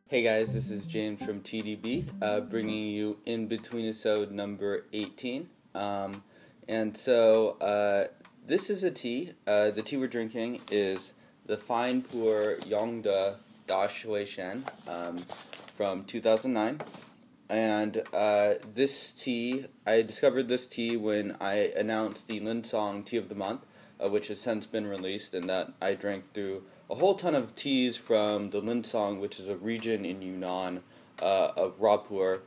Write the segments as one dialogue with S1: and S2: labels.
S1: Hey guys, this is James from TeaDB, bringing you InBetweenIsode number 18. This is a tea. The tea we're drinking is the Fine Pu'er Yongde DaXueShan from 2009. And this tea, I discovered this tea when I announced the Lincang Tea of the Month, which has since been released, and that I drank through a whole ton of teas from the Lincang, which is a region in Yunnan of Arbor,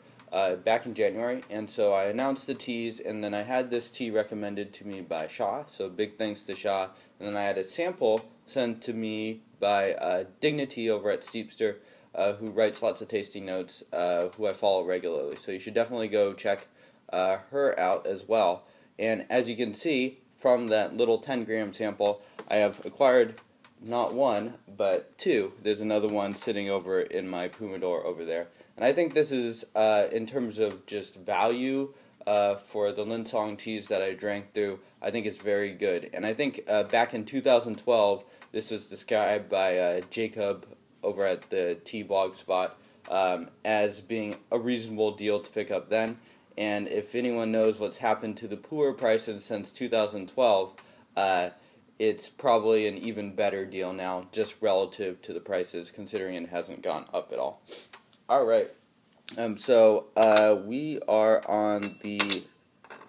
S1: back in January. And so I announced the teas, and then I had this tea recommended to me by Shah, so big thanks to Shah. And then I had a sample sent to me by Dignitea over at Steepster, who writes lots of tasty notes, who I follow regularly. So you should definitely go check her out as well. And as you can see from that little 10-gram sample, I have acquired not one, but two. There's another one sitting over in my Pu'erh over there. And I think this is, in terms of just value for the Lincang teas that I drank through, I think it's very good. And I think back in 2012, this was described by Jacob over at the Tea Blog Spot as being a reasonable deal to pick up then. And if anyone knows what's happened to the Pu'erh prices since 2012, it's probably an even better deal now, just relative to the prices, considering it hasn't gone up at all. Alright, we are on the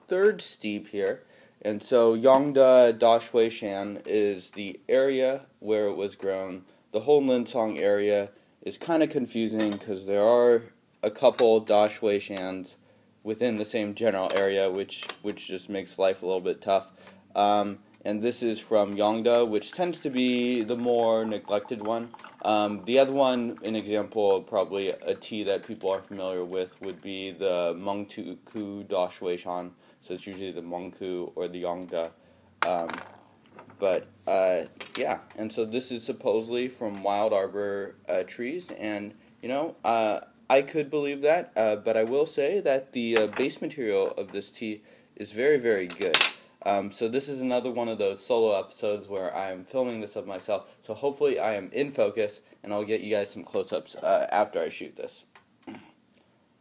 S1: third steep here, and so Yongde DaXueShan is the area where it was grown. The whole Lincang area is kind of confusing because there are a couple DaXueShans within the same general area, which just makes life a little bit tough. And this is from Yongde, which tends to be the more neglected one. The other one, an example, probably a tea that people are familiar with, would be the Mengtu DaXueShan. So it's usually the Mengtu or the Yongde. Yeah, and so this is supposedly from wild arbor trees, and I could believe that, but I will say that the base material of this tea is very, very good. So this is another one of those solo episodes where I'm filming this of myself, so hopefully I am in focus, and I'll get you guys some close-ups after I shoot this.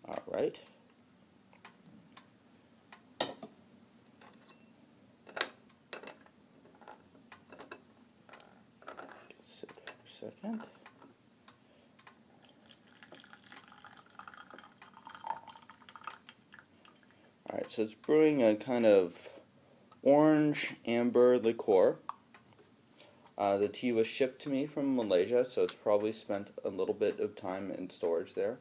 S1: Alright. Sit for a second. Alright, so it's brewing a kind of orange amber liqueur. The tea was shipped to me from Malaysia, so it's probably spent a little bit of time in storage there.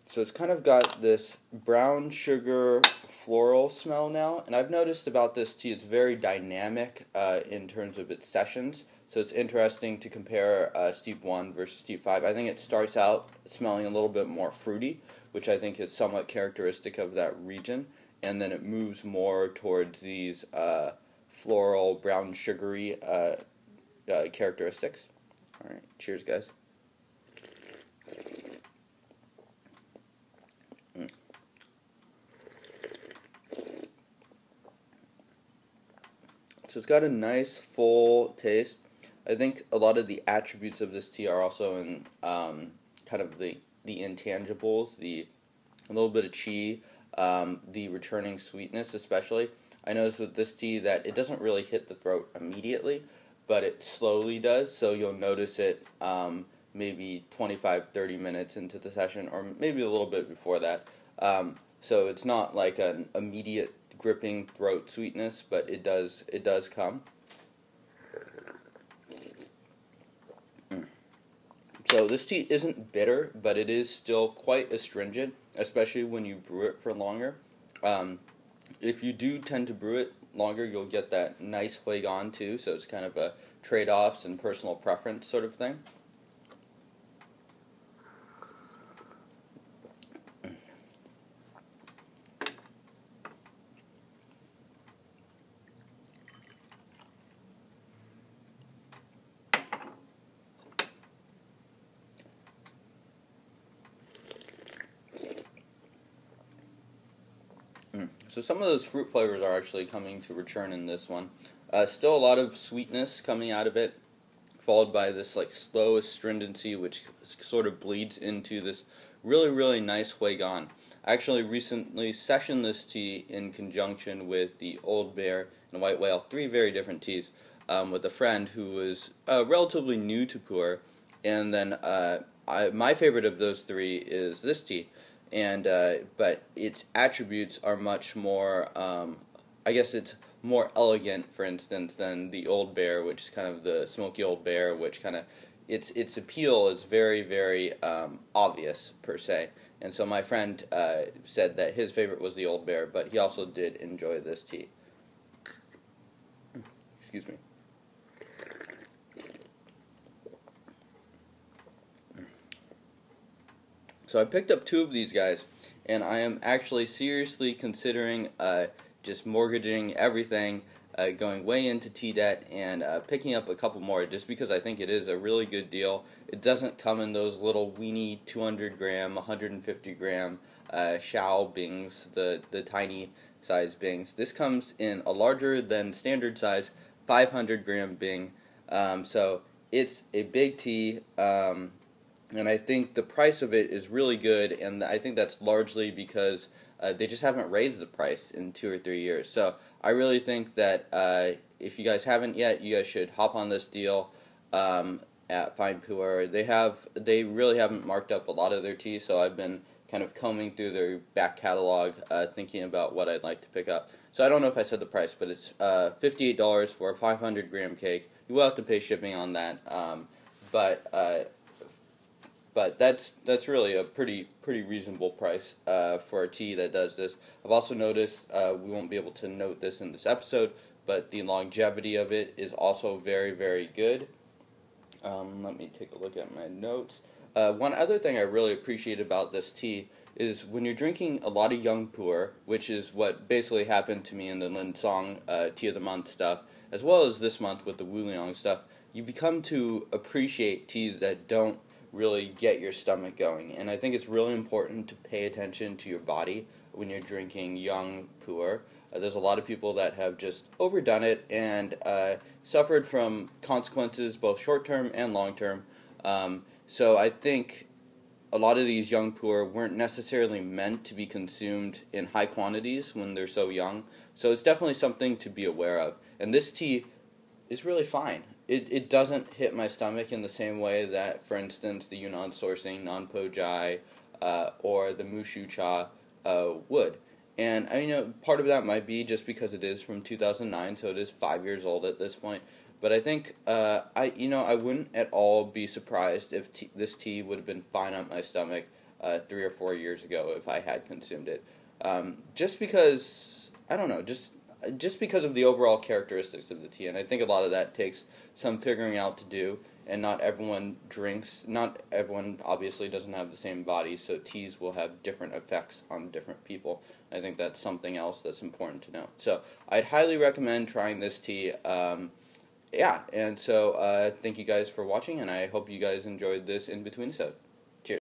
S1: So it's kind of got this brown sugar floral smell now, and I've noticed about this tea it's very dynamic in terms of its sessions. So it's interesting to compare Steep 1 versus Steep 5. I think it starts out smelling a little bit more fruity, which I think is somewhat characteristic of that region, and then it moves more towards these floral, brown, sugary characteristics. Alright, cheers guys. So it's got a nice, full taste. I think a lot of the attributes of this tea are also in kind of the intangibles, a little bit of qi, the returning sweetness especially. I noticed with this tea that it doesn't really hit the throat immediately, but it slowly does, so you'll notice it maybe 25-30 minutes into the session, or maybe a little bit before that. So it's not like an immediate gripping throat sweetness, but it does come. So this tea isn't bitter, but it is still quite astringent, especially when you brew it for longer. If you do tend to brew it longer, you'll get that nice huigan too, so it's kind of a trade-offs and personal preference sort of thing. So some of those fruit flavors are actually coming to return in this one. Still a lot of sweetness coming out of it, followed by this like slow astringency, which sort of bleeds into this really, really nice Huigan. I actually recently sessioned this tea in conjunction with the Old Bear and White Whale, 3 very different teas, with a friend who was relatively new to Pu'erh, and then my favorite of those 3 is this tea, and but its attributes are much more, I guess it's more elegant, for instance, than the Old Bear, which is kind of the smoky Old Bear, which kind of, its appeal is very, very obvious, per se. And so my friend said that his favorite was the Old Bear, but he also did enjoy this tea. Excuse me. So I picked up 2 of these guys, and I am actually seriously considering just mortgaging everything, going way into tea debt, and picking up a couple more just because I think it is a really good deal. It doesn't come in those little weenie 200 gram, 150 gram Shah bings, the tiny size bings. This comes in a larger than standard size 500 gram bing, so it's a big tea. And I think the price of it is really good, and I think that's largely because they just haven't raised the price in 2 or 3 years. So I really think that if you guys haven't yet, you guys should hop on this deal at Fine Pu'er. They really haven't marked up a lot of their tea, so I've been kind of combing through their back catalog, thinking about what I'd like to pick up. So I don't know if I said the price, but it's $58 for a 500 gram cake. You will have to pay shipping on that, but that's really a pretty reasonable price for a tea that does this. I've also noticed, we won't be able to note this in this episode, but the longevity of it is also very, very good. Let me take a look at my notes. One other thing I really appreciate about this tea is when you're drinking a lot of young pu'er, which is what basically happened to me in the Lincang Tea of the Month stuff, as well as this month with the Wuliang stuff, you become to appreciate teas that don't really get your stomach going. And I think it's really important to pay attention to your body when you're drinking young pu'er. There's a lot of people that have just overdone it and suffered from consequences, both short-term and long-term. So I think a lot of these young pu'er weren't necessarily meant to be consumed in high quantities when they're so young. So it's definitely something to be aware of. And this tea is really fine. It doesn't hit my stomach in the same way that, for instance, the Yunnan sourcing Nanpo Jai or the Mushu Cha would. And I know part of that might be just because it is from 2009, so it is 5 years old at this point. But I think I wouldn't at all be surprised if this tea would have been fine on my stomach 3 or 4 years ago if I had consumed it. Just because, I don't know, just because of the overall characteristics of the tea, and I think a lot of that takes some figuring out to do, and not everyone obviously doesn't have the same body, so teas will have different effects on different people. I think that's something else that's important to know. So I'd highly recommend trying this tea. Yeah, and so thank you guys for watching, and I hope you guys enjoyed this in-between episode.